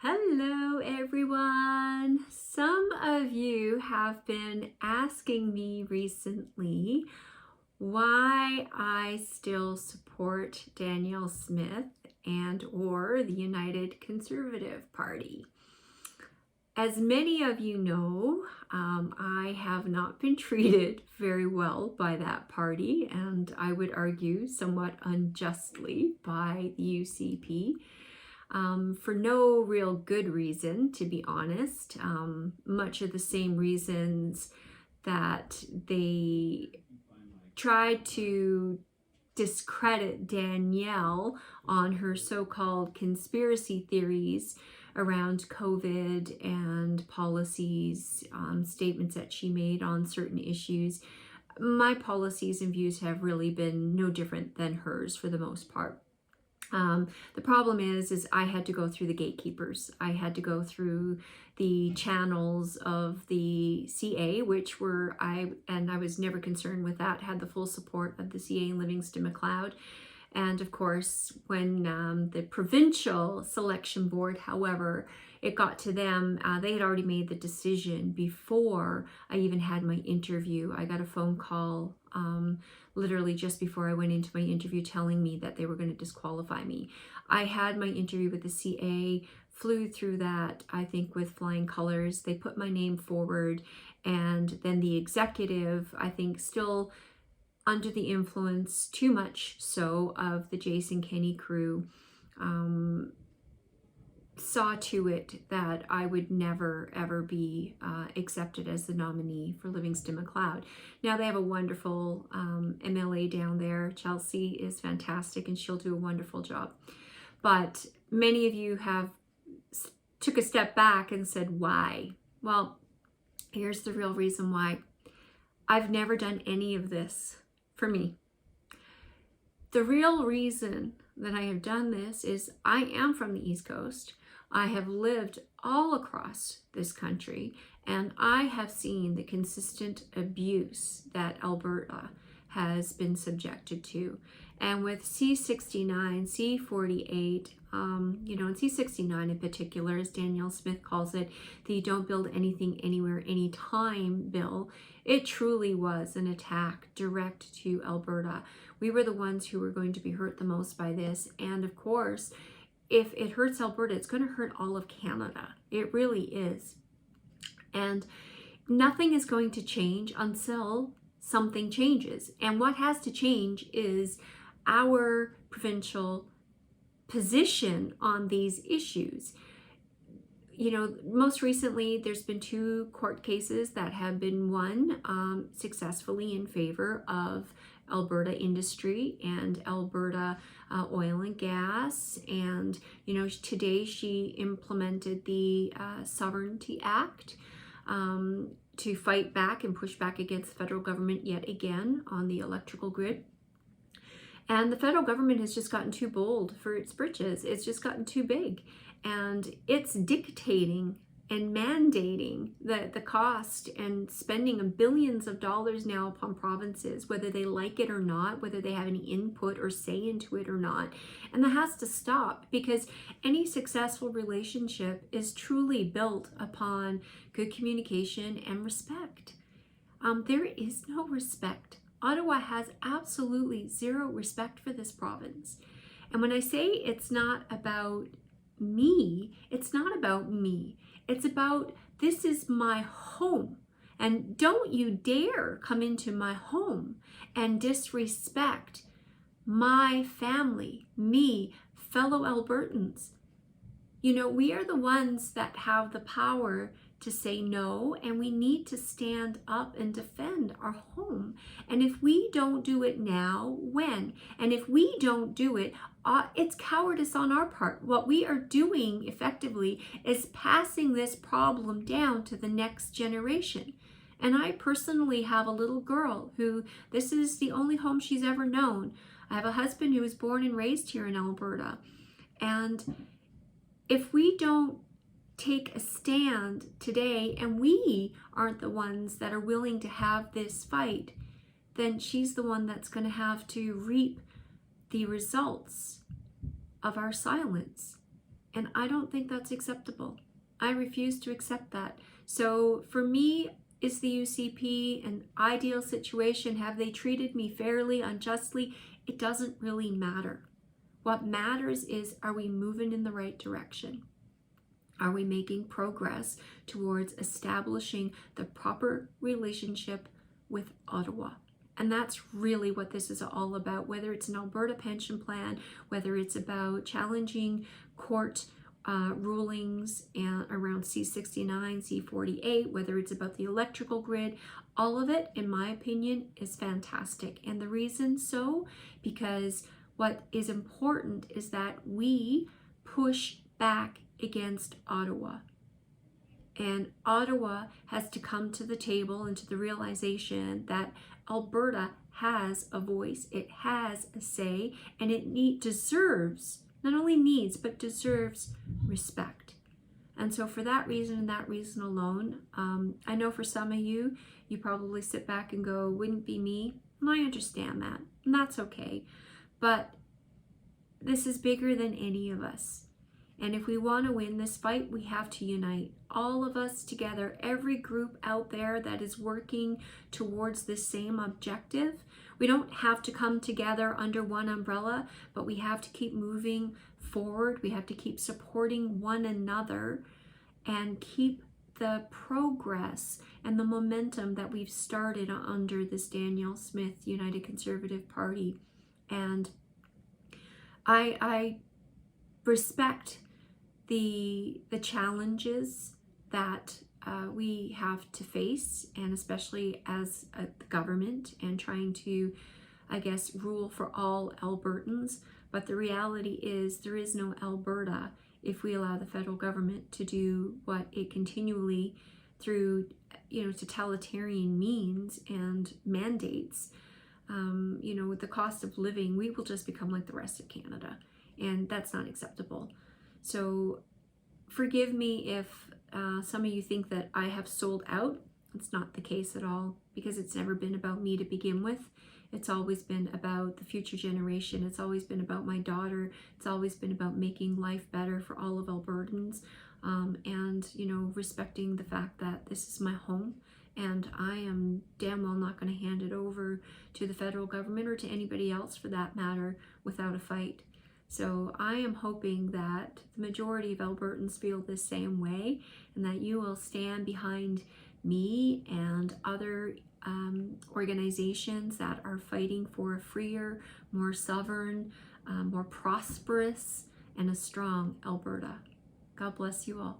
Hello everyone! Some of you have been asking me recently why I still support Danielle Smith and or the United Conservative Party. As many of you know, I have not been treated very well by that party, and I would argue somewhat unjustly by the UCP. For no real good reason, to be honest. Much of the same reasons that they tried to discredit Danielle on her so-called conspiracy theories around COVID and policies, statements that she made on certain issues. My policies and views have really been no different than hers for the most part. The problem is I had to go through the gatekeepers. I had to go through the channels of the CA, which were, I was never concerned with that, had the full support of the CA in Livingston Macleod. And of course, when the provincial selection board, however, it got to them, they had already made the decision before I even had my interview. I got a phone call literally just before I went into my interview telling me that they were going to disqualify me. I had my interview with the CA, flew through that, I think, with flying colors. They put my name forward, and then the executive, I think, still under the influence, too much so, of the Jason Kenney crew, saw to it that I would never ever be accepted as the nominee for Livingston Macleod. Now they have a wonderful MLA down there. Chelsea is fantastic and she'll do a wonderful job. But many of you have took a step back and said, why? Well, here's the real reason why. I've never done any of this for me. The real reason that I have done this is I am from the East Coast. I have lived all across this country, and I have seen the consistent abuse that Alberta has been subjected to. And with C-69, C-48, and C-69 in particular, as Danielle Smith calls it, the Don't Build Anything Anywhere Anytime bill, it truly was an attack direct to Alberta. We were the ones who were going to be hurt the most by this, and of course, if it hurts Alberta, it's going to hurt all of Canada. It really is. And nothing is going to change until something changes. And what has to change is our provincial position on these issues. You know, most recently, there's been 2 court cases that have been won successfully in favor of Alberta industry and Alberta oil and gas. And, you know, today she implemented the Sovereignty Act to fight back and push back against the federal government yet again on the electrical grid. And the federal government has just gotten too bold for its britches. It's just gotten too big. And it's dictating and mandating the cost and spending of billions of dollars now upon provinces, whether they like it or not, whether they have any input or say into it or not. And that has to stop, because any successful relationship is truly built upon good communication and respect. There is no respect. Ottawa has absolutely zero respect for this province. And when I say it's not about me, it's not about me. It's about, this is my home. And don't you dare come into my home and disrespect my family, me, fellow Albertans. You know, we are the ones that have the power to say no, and we need to stand up and defend our home. And if we don't do it now, when? And if we don't do it, it's cowardice on our part. What we are doing effectively is passing this problem down to the next generation. And I personally have a little girl who, this is the only home she's ever known. I have a husband who was born and raised here in Alberta. And if we don't take a stand today, and we aren't the ones that are willing to have this fight, then she's the one that's going to have to reap the results of our silence. And I don't think that's acceptable. I refuse to accept that. So for me, is the UCP an ideal situation? Have they treated me fairly, unjustly? It doesn't really matter. What matters is, are we moving in the right direction? Are we making progress towards establishing the proper relationship with Ottawa? And that's really what this is all about, whether it's an Alberta pension plan, whether it's about challenging court rulings around C-69, C-48, whether it's about the electrical grid. All of it, in my opinion, is fantastic. And the reason so, because what is important is that we push back against Ottawa. And Ottawa has to come to the table and to the realization that Alberta has a voice, it has a say, and it deserves, not only needs, but deserves respect. And so for that reason and that reason alone, I know for some of you, you probably sit back and go, wouldn't be me. And I understand that, and that's okay. But this is bigger than any of us. And if we want to win this fight, we have to unite. All of us together, every group out there that is working towards this same objective. We don't have to come together under one umbrella, but we have to keep moving forward. We have to keep supporting one another and keep the progress and the momentum that we've started under this Danielle Smith United Conservative Party. And I respect the challenges that we have to face, and especially as the government and trying to, I guess, rule for all Albertans. But the reality is there is no Alberta if we allow the federal government to do what it continually, through totalitarian means and mandates, with the cost of living, we will just become like the rest of Canada, and that's not acceptable. So forgive me if some of you think that I have sold out. It's not the case at all, because it's never been about me to begin with. It's always been about the future generation. It's always been about my daughter. It's always been about making life better for all of Albertans, and respecting the fact that this is my home, and I am damn well not going to hand it over to the federal government, or to anybody else for that matter, without a fight. So I am hoping that the majority of Albertans feel the same way, and that you will stand behind me and other organizations that are fighting for a freer, more sovereign, more prosperous, and a strong Alberta. God bless you all.